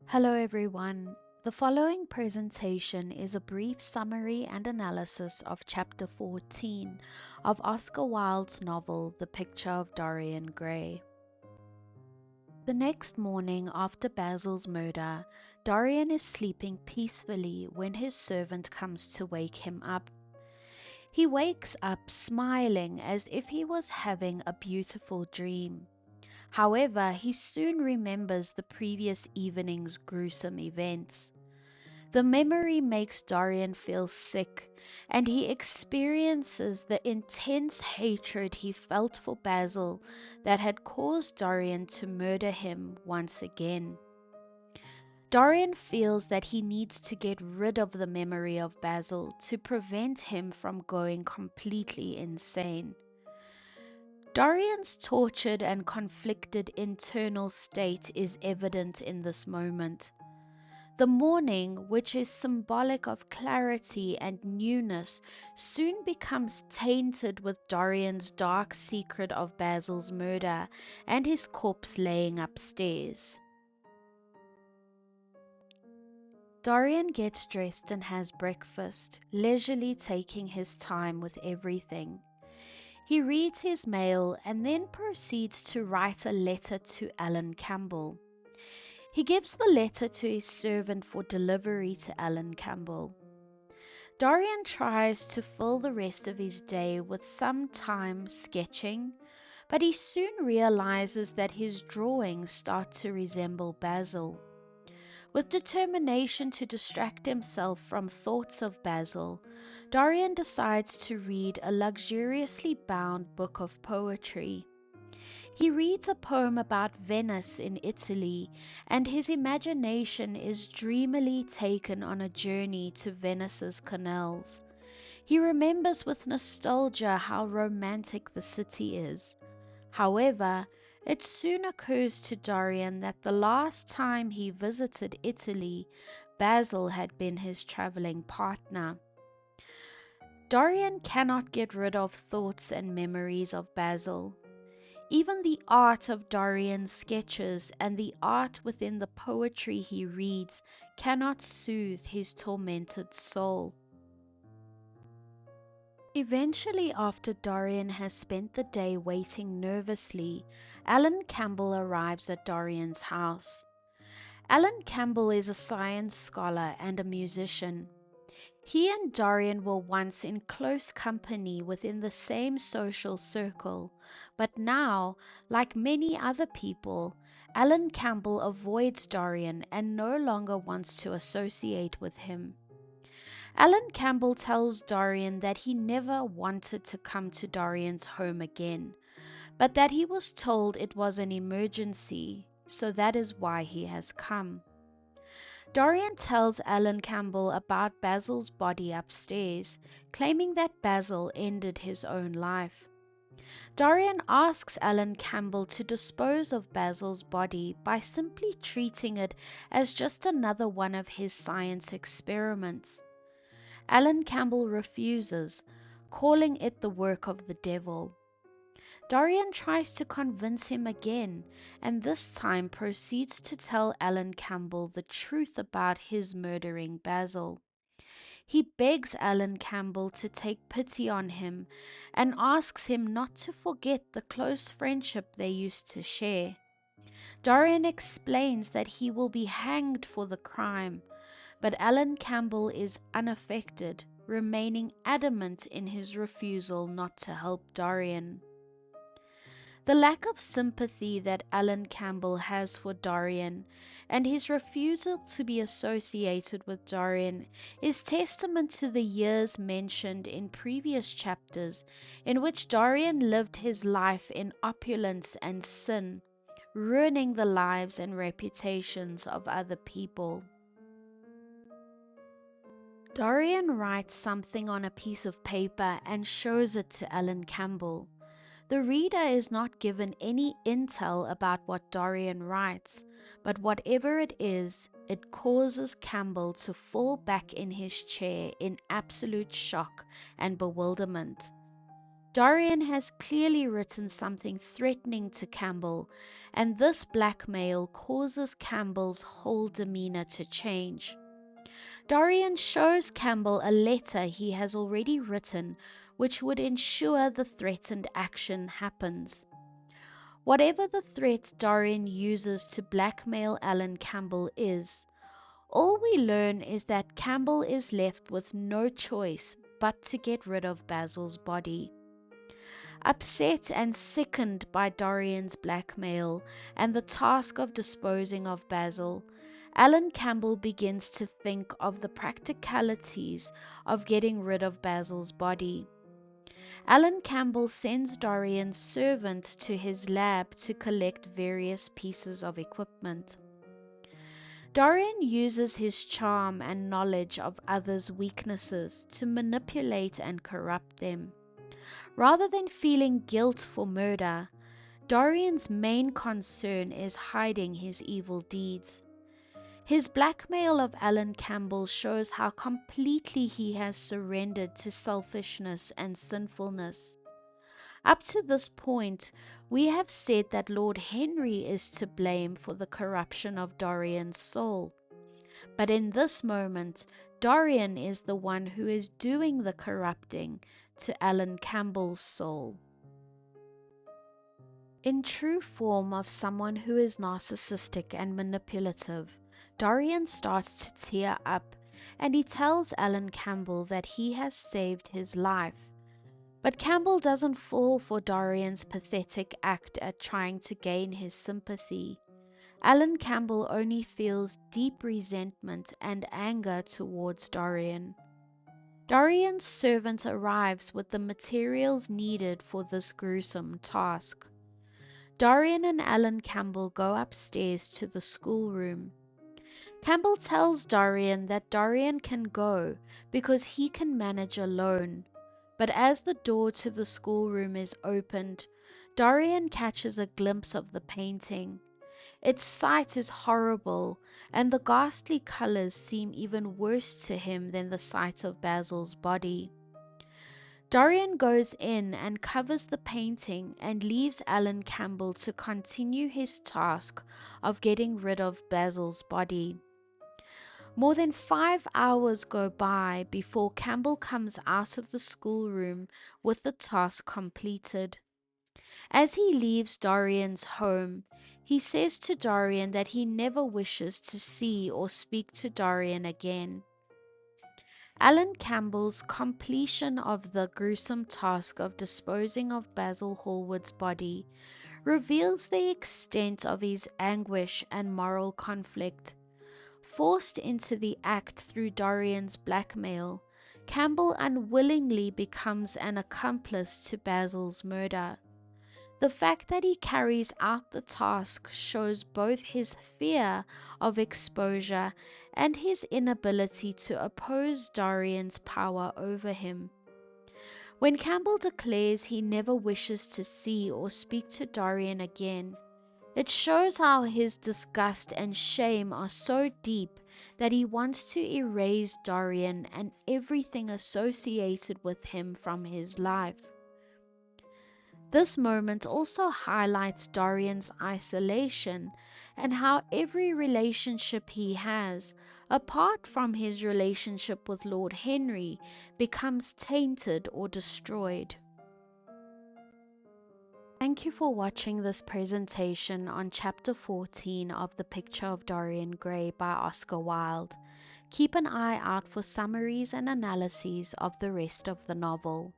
Hello everyone. The following presentation is a brief summary and analysis of Chapter 14 of Oscar Wilde's novel The Picture of Dorian Gray. The next morning after Basil's murder, Dorian is sleeping peacefully when his servant comes to wake him up. He wakes up smiling as if he was having a beautiful dream. However, he soon remembers the previous evening's gruesome events. The memory makes Dorian feel sick, and he experiences the intense hatred he felt for Basil that had caused Dorian to murder him once again. Dorian feels that he needs to get rid of the memory of Basil to prevent him from going completely insane. Dorian's tortured and conflicted internal state is evident in this moment. The morning, which is symbolic of clarity and newness, soon becomes tainted with Dorian's dark secret of Basil's murder and his corpse laying upstairs. Dorian gets dressed and has breakfast, leisurely taking his time with everything. He reads his mail and then proceeds to write a letter to Alan Campbell. He gives the letter to his servant for delivery to Alan Campbell. Dorian tries to fill the rest of his day with some time sketching, but he soon realizes that his drawings start to resemble Basil. With determination to distract himself from thoughts of Basil, Dorian decides to read a luxuriously bound book of poetry. He reads a poem about Venice in Italy, and his imagination is dreamily taken on a journey to Venice's canals. He remembers with nostalgia how romantic the city is. However, it soon occurs to Dorian that the last time he visited Italy, Basil had been his traveling partner. Dorian cannot get rid of thoughts and memories of Basil. Even the art of Dorian's sketches and the art within the poetry he reads cannot soothe his tormented soul. Eventually, after Dorian has spent the day waiting nervously, Alan Campbell arrives at Dorian's house. Alan Campbell is a science scholar and a musician. He and Dorian were once in close company within the same social circle, but now, like many other people, Alan Campbell avoids Dorian and no longer wants to associate with him. Alan Campbell tells Dorian that he never wanted to come to Dorian's home again, but that he was told it was an emergency, so that is why he has come. Dorian tells Alan Campbell about Basil's body upstairs, claiming that Basil ended his own life. Dorian asks Alan Campbell to dispose of Basil's body by simply treating it as just another one of his science experiments. Alan Campbell refuses, calling it the work of the devil. Dorian tries to convince him again, and this time proceeds to tell Alan Campbell the truth about his murdering Basil. He begs Alan Campbell to take pity on him and asks him not to forget the close friendship they used to share. Dorian explains that he will be hanged for the crime, but Alan Campbell is unaffected, remaining adamant in his refusal not to help Dorian. The lack of sympathy that Alan Campbell has for Dorian and his refusal to be associated with Dorian is testament to the years mentioned in previous chapters in which Dorian lived his life in opulence and sin, ruining the lives and reputations of other people. Dorian writes something on a piece of paper and shows it to Alan Campbell. The reader is not given any intel about what Dorian writes, but whatever it is, it causes Campbell to fall back in his chair in absolute shock and bewilderment. Dorian has clearly written something threatening to Campbell, and this blackmail causes Campbell's whole demeanor to change. Dorian shows Campbell a letter he has already written, which would ensure the threatened action happens. Whatever the threat Dorian uses to blackmail Alan Campbell is, all we learn is that Campbell is left with no choice but to get rid of Basil's body. Upset and sickened by Dorian's blackmail and the task of disposing of Basil, Alan Campbell begins to think of the practicalities of getting rid of Basil's body. Alan Campbell sends Dorian's servant to his lab to collect various pieces of equipment. Dorian uses his charm and knowledge of others' weaknesses to manipulate and corrupt them. Rather than feeling guilt for murder, Dorian's main concern is hiding his evil deeds. His blackmail of Alan Campbell shows how completely he has surrendered to selfishness and sinfulness. Up to this point, we have said that Lord Henry is to blame for the corruption of Dorian's soul. But in this moment, Dorian is the one who is doing the corrupting to Alan Campbell's soul. In true form of someone who is narcissistic and manipulative, Dorian starts to tear up, and he tells Alan Campbell that he has saved his life. But Campbell doesn't fall for Dorian's pathetic act at trying to gain his sympathy. Alan Campbell only feels deep resentment and anger towards Dorian. Dorian's servant arrives with the materials needed for this gruesome task. Dorian and Alan Campbell go upstairs to the schoolroom. Campbell tells Dorian that Dorian can go because he can manage alone, but as the door to the schoolroom is opened, Dorian catches a glimpse of the painting. Its sight is horrible, and the ghastly colors seem even worse to him than the sight of Basil's body. Dorian goes in and covers the painting and leaves Alan Campbell to continue his task of getting rid of Basil's body. More than 5 hours go by before Campbell comes out of the schoolroom with the task completed. As he leaves Dorian's home, he says to Dorian that he never wishes to see or speak to Dorian again. Alan Campbell's completion of the gruesome task of disposing of Basil Hallward's body reveals the extent of his anguish and moral conflict. Forced into the act through Dorian's blackmail, Campbell unwillingly becomes an accomplice to Basil's murder. The fact that he carries out the task shows both his fear of exposure and his inability to oppose Dorian's power over him. When Campbell declares he never wishes to see or speak to Dorian again, it shows how his disgust and shame are so deep that he wants to erase Dorian and everything associated with him from his life. This moment also highlights Dorian's isolation and how every relationship he has, apart from his relationship with Lord Henry, becomes tainted or destroyed. Thank you for watching this presentation on Chapter 14 of The Picture of Dorian Gray by Oscar Wilde. Keep an eye out for summaries and analyses of the rest of the novel.